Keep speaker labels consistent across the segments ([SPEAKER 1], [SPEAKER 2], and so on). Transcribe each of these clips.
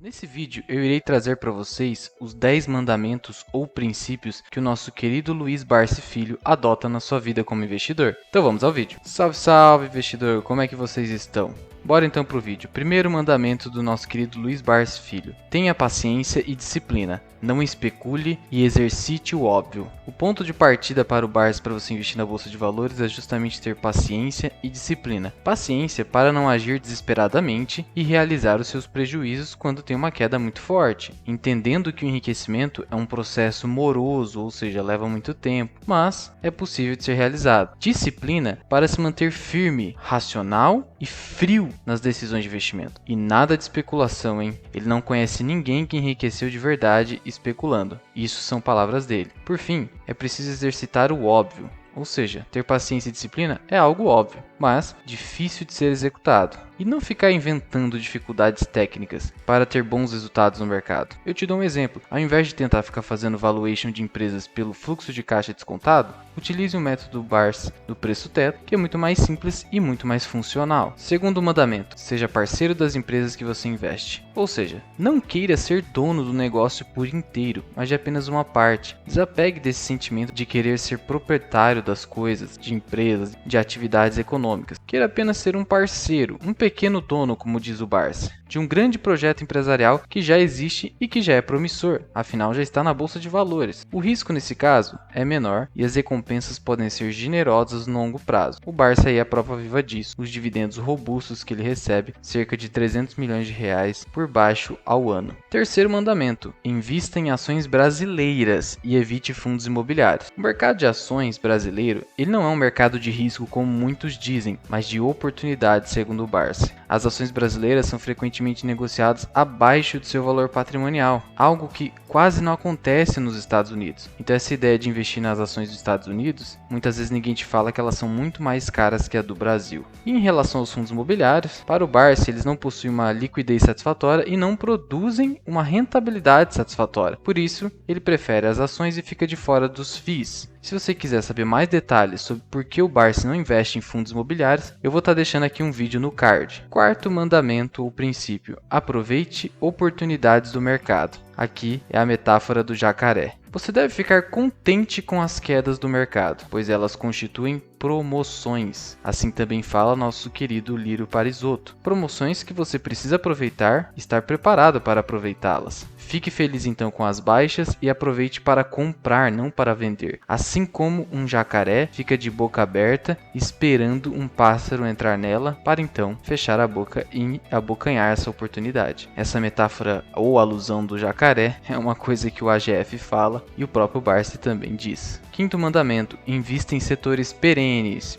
[SPEAKER 1] Nesse vídeo eu irei trazer para vocês os 10 mandamentos ou princípios que o nosso querido Luiz Barsi Filho adota na sua vida como investidor. Então vamos ao vídeo. Salve, salve investidor, como é que vocês estão? Bora então pro vídeo. Primeiro mandamento do nosso querido Luiz Barsi Filho. Tenha paciência e disciplina. Não especule e exercite o óbvio. O ponto de partida para o Barsi para você investir na bolsa de valores é justamente ter paciência e disciplina. Paciência para não agir desesperadamente e realizar os seus prejuízos quando tem uma queda muito forte, entendendo que o enriquecimento é um processo moroso, ou seja, leva muito tempo, mas é possível de ser realizado. Disciplina para se manter firme, racional e frio nas decisões de investimento. E nada de especulação, hein? Ele não conhece ninguém que enriqueceu de verdade especulando. Isso são palavras dele. Por fim, é preciso exercitar o óbvio. Ou seja, ter paciência e disciplina é algo óbvio, mas difícil de ser executado. E não ficar inventando dificuldades técnicas para ter bons resultados no mercado. Eu te dou um exemplo. Ao invés de tentar ficar fazendo valuation de empresas pelo fluxo de caixa descontado, utilize o método Barsi do preço teto, que é muito mais simples e muito mais funcional. Segundo mandamento, seja parceiro das empresas que você investe. Ou seja, não queira ser dono do negócio por inteiro, mas de apenas uma parte. Desapegue desse sentimento de querer ser proprietário das coisas, de empresas, de atividades econômicas. Queira apenas ser um parceiro, um pequeno dono, como diz o Barsi, de um grande projeto empresarial que já existe e que já é promissor, afinal já está na bolsa de valores. O risco nesse caso é menor e as recompensas podem ser generosas no longo prazo. O Barsi aí é a prova viva disso, os dividendos robustos que ele recebe, cerca de 300 milhões de reais por baixo ao ano. Terceiro mandamento, invista em ações brasileiras e evite fundos imobiliários. O mercado de ações brasileiro, ele não é um mercado de risco como muitos dizem, mas de oportunidade, segundo o Barsi. As ações brasileiras são frequentemente negociadas abaixo do seu valor patrimonial, algo que quase não acontece nos Estados Unidos. Então essa ideia de investir nas ações dos Estados Unidos, muitas vezes ninguém te fala que elas são muito mais caras que a do Brasil. E em relação aos fundos imobiliários, para o Barsi eles não possuem uma liquidez satisfatória e não produzem uma rentabilidade satisfatória. Por isso, ele prefere as ações e fica de fora dos FIIs. Se você quiser saber mais detalhes sobre por que o Barsi não investe em fundos imobiliários, eu vou estar deixando aqui um vídeo no card. Quarto mandamento ou princípio: aproveite oportunidades do mercado. Aqui é a metáfora do jacaré. Você deve ficar contente com as quedas do mercado, pois elas constituem promoções. Assim também fala nosso querido Lírio Parisotto. Promoções que você precisa aproveitar e estar preparado para aproveitá-las. Fique feliz então com as baixas e aproveite para comprar, não para vender. Assim como um jacaré fica de boca aberta esperando um pássaro entrar nela para então fechar a boca e abocanhar essa oportunidade. Essa metáfora ou alusão do jacaré é uma coisa que o AGF fala e o próprio Barsi também diz. Quinto mandamento: invista em setores perenes.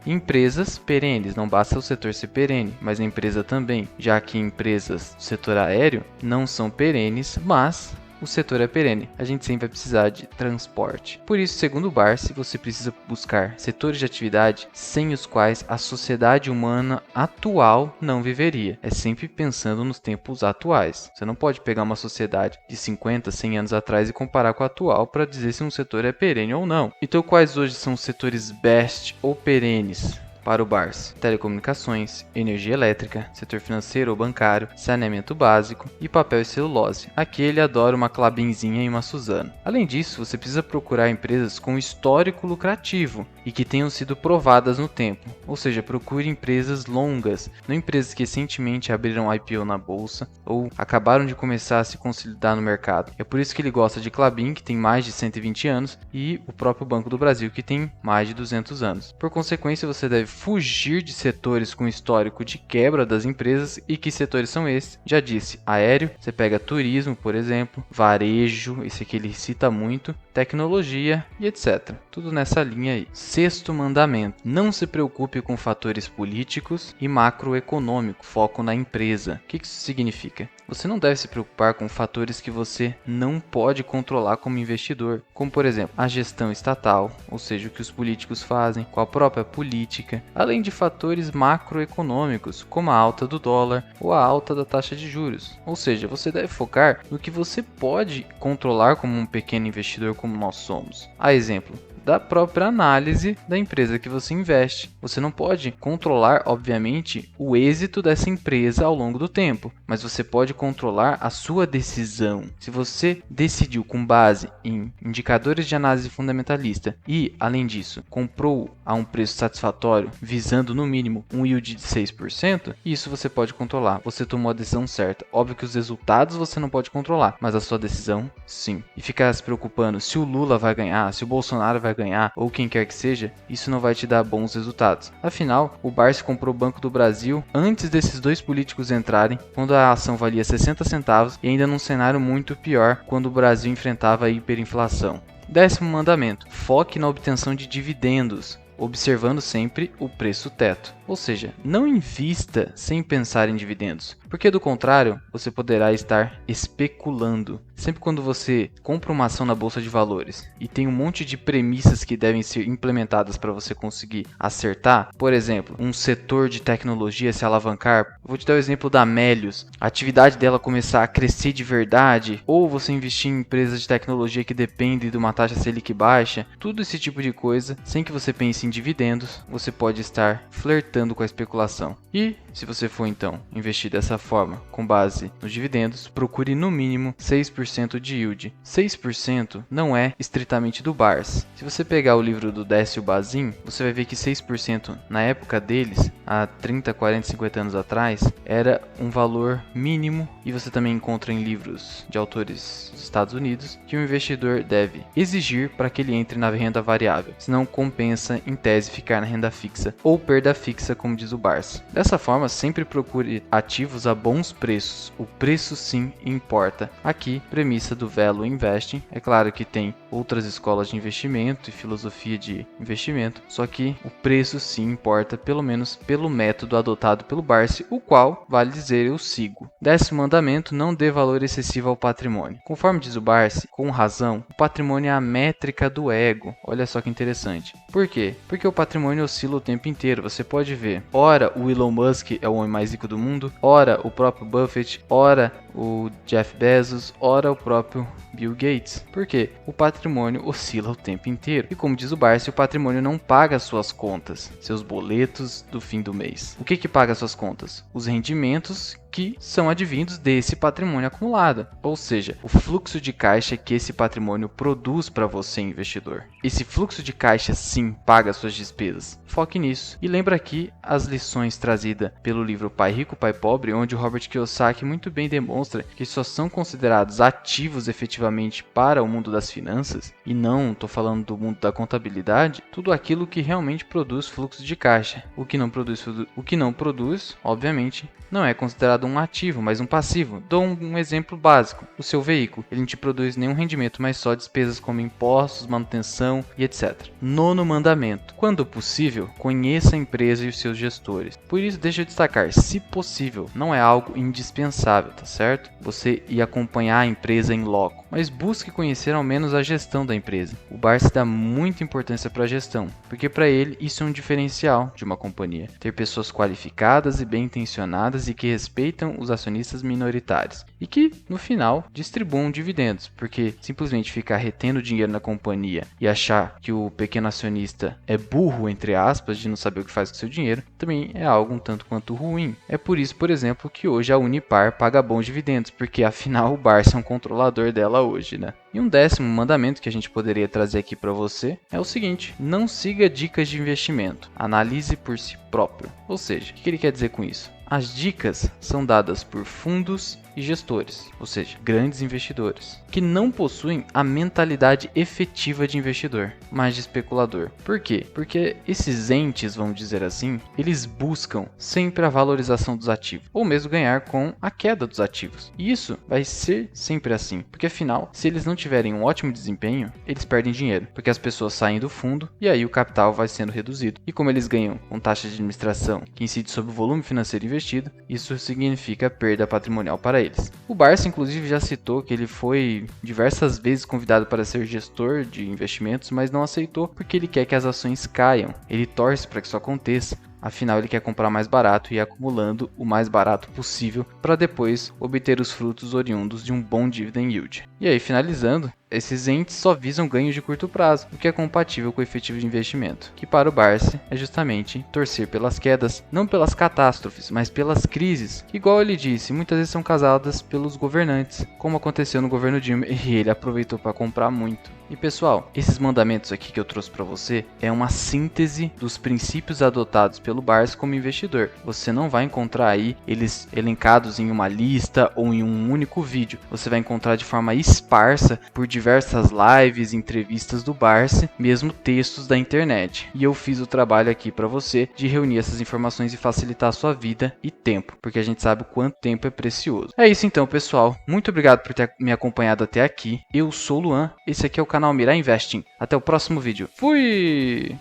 [SPEAKER 1] Empresas perenes, não basta o setor ser perene, mas a empresa também, já que empresas do setor aéreo não são perenes, mas o setor é perene. A gente sempre vai precisar de transporte. Por isso, segundo o Barsi, você precisa buscar setores de atividade sem os quais a sociedade humana atual não viveria. É sempre pensando nos tempos atuais. Você não pode pegar uma sociedade de 50, 100 anos atrás e comparar com a atual para dizer se um setor é perene ou não. Então, quais hoje são os setores best ou perenes para o Barsi? Telecomunicações, energia elétrica, setor financeiro ou bancário, saneamento básico e papel e celulose. Aqui ele adora uma Klabinzinha e uma Suzano. Além disso, você precisa procurar empresas com histórico lucrativo e que tenham sido provadas no tempo. Ou seja, procure empresas longas, não empresas que recentemente abriram IPO na bolsa ou acabaram de começar a se consolidar no mercado. É por isso que ele gosta de Klabin, que tem mais de 120 anos, e o próprio Banco do Brasil, que tem mais de 200 anos. Por consequência, você deve fugir de setores com histórico de quebra das empresas. E que setores são esses? Já disse, aéreo, você pega turismo, por exemplo, varejo, esse aqui ele cita muito, tecnologia e etc. Tudo nessa linha aí. Sexto mandamento: não se preocupe com fatores políticos e macroeconômicos, foco na empresa. O que isso significa? Você não deve se preocupar com fatores que você não pode controlar como investidor, como por exemplo, a gestão estatal, ou seja, o que os políticos fazem, com a própria política, além de fatores macroeconômicos, como a alta do dólar ou a alta da taxa de juros. Ou seja, você deve focar no que você pode controlar como um pequeno investidor como nós somos. A exemplo, da própria análise da empresa que você investe. Você não pode controlar, obviamente, o êxito dessa empresa ao longo do tempo, mas você pode controlar a sua decisão. Se você decidiu com base em indicadores de análise fundamentalista e, além disso, comprou a um preço satisfatório, visando no mínimo um yield de 6%, isso você pode controlar. Você tomou a decisão certa. Óbvio que os resultados você não pode controlar, mas a sua decisão, sim. E ficar se preocupando se o Lula vai ganhar, se o Bolsonaro vai ganhar, ou quem quer que seja, isso não vai te dar bons resultados. Afinal, o Barsi comprou o Banco do Brasil antes desses dois políticos entrarem, quando a ação valia 60 centavos e ainda num cenário muito pior, quando o Brasil enfrentava a hiperinflação. 10º mandamento: foque na obtenção de dividendos, observando sempre o preço teto. Ou seja, não invista sem pensar em dividendos, porque do contrário, você poderá estar especulando. Sempre quando você compra uma ação na bolsa de valores e tem um monte de premissas que devem ser implementadas para você conseguir acertar, por exemplo, um setor de tecnologia se alavancar, vou te dar o exemplo da Melius, a atividade dela começar a crescer de verdade, ou você investir em empresas de tecnologia que dependem de uma taxa Selic baixa, tudo esse tipo de coisa, sem que você pense em dividendos, você pode estar flertando com a especulação. E se você for então investir dessa forma, com base nos dividendos, procure no mínimo 6% de yield. 6% não é estritamente do Bars. Se você pegar o livro do Décio Bazin, você vai ver que 6% na época deles, há 30, 40, 50 anos atrás, era um valor mínimo, e você também encontra em livros de autores dos Estados Unidos que o investidor deve exigir para que ele entre na renda variável, senão compensa em tese ficar na renda fixa ou perda fixa, como diz o Bars. Dessa forma, sempre procure ativos a bons preços. O preço sim importa. Aqui, premissa do Value Investing. É claro que tem outras escolas de investimento e filosofia de investimento, só que o preço sim importa, pelo menos pelo método adotado pelo Barsi, o qual, vale dizer, eu sigo. 10º mandamento: não dê valor excessivo ao patrimônio. Conforme diz o Barsi, com razão, o patrimônio é a métrica do ego. Olha só que interessante. Por quê? Porque o patrimônio oscila o tempo inteiro. Você pode ver, ora o Elon Musk é o homem mais rico do mundo, ora o próprio Buffett, ora o Jeff Bezos, ora o próprio Bill Gates. Por quê? O patrimônio oscila o tempo inteiro. E como diz o Barsi, o patrimônio não paga suas contas, seus boletos do fim do mês. O que paga suas contas? Os rendimentos que são advindos desse patrimônio acumulado, ou seja, o fluxo de caixa que esse patrimônio produz para você, investidor. Esse fluxo de caixa sim paga suas despesas. Foque nisso. E lembra aqui as lições trazidas pelo livro Pai Rico, Pai Pobre, onde o Robert Kiyosaki muito bem demonstra que só são considerados ativos efetivamente para o mundo das finanças, e não estou falando do mundo da contabilidade, tudo aquilo que realmente produz fluxo de caixa. O que não produz, obviamente, não é considerado um ativo, mas um passivo. Dou um exemplo básico. O seu veículo, ele não te produz nenhum rendimento, mas só despesas como impostos, manutenção e etc. 9º mandamento: quando possível, conheça a empresa e os seus gestores. Por isso, deixa eu destacar, se possível, não é algo indispensável, tá certo? Você ir acompanhar a empresa em loco, mas busque conhecer ao menos a gestão da empresa. O Barsi dá muita importância para a gestão, porque para ele isso é um diferencial de uma companhia. Ter pessoas qualificadas e bem intencionadas e que respeitam os acionistas minoritários e que, no final, distribuam dividendos, porque simplesmente ficar retendo dinheiro na companhia e achar que o pequeno acionista é burro, entre aspas, de não saber o que faz com seu dinheiro, também é algo um tanto quanto ruim. É por isso, por exemplo, que hoje a Unipar paga bons dividendos, porque afinal o Barsi é um controlador dela hoje, né? E um 10º mandamento que a gente poderia trazer aqui para você é o seguinte: não siga dicas de investimento, analise por si próprio. Ou seja, o que ele quer dizer com isso? As dicas são dadas por fundos e gestores, ou seja, grandes investidores, que não possuem a mentalidade efetiva de investidor, mas de especulador. Por quê? Porque esses entes, vamos dizer assim, eles buscam sempre a valorização dos ativos, ou mesmo ganhar com a queda dos ativos. E isso vai ser sempre assim, porque afinal, se eles não tiverem um ótimo desempenho, eles perdem dinheiro, porque as pessoas saem do fundo e aí o capital vai sendo reduzido. E como eles ganham com taxa de administração que incide sobre o volume financeiro investido, isso significa perda patrimonial para eles. O Barsi, inclusive, já citou que ele foi diversas vezes convidado para ser gestor de investimentos, mas não aceitou porque ele quer que as ações caiam. Ele torce para que isso aconteça. Afinal, ele quer comprar mais barato e ir acumulando o mais barato possível para depois obter os frutos oriundos de um bom dividend yield. E aí, finalizando, esses entes só visam ganhos de curto prazo, o que é compatível com o efetivo de investimento, que para o Barsi é justamente torcer pelas quedas, não pelas catástrofes, mas pelas crises, que, igual ele disse, muitas vezes são causadas pelos governantes, como aconteceu no governo Dilma, e ele aproveitou para comprar muito. E pessoal, esses mandamentos aqui que eu trouxe para você é uma síntese dos princípios adotados pelo Barsi como investidor. Você não vai encontrar aí eles elencados em uma lista ou em um único vídeo. Você vai encontrar de forma esparsa por diversas lives, entrevistas do Barsi, mesmo textos da internet. E eu fiz o trabalho aqui para você de reunir essas informações e facilitar a sua vida e tempo, porque a gente sabe o quanto tempo é precioso. É isso então, pessoal. Muito obrigado por ter me acompanhado até aqui. Eu sou o Luan, esse aqui é o canal Mirai Investing. Até o próximo vídeo. Fui!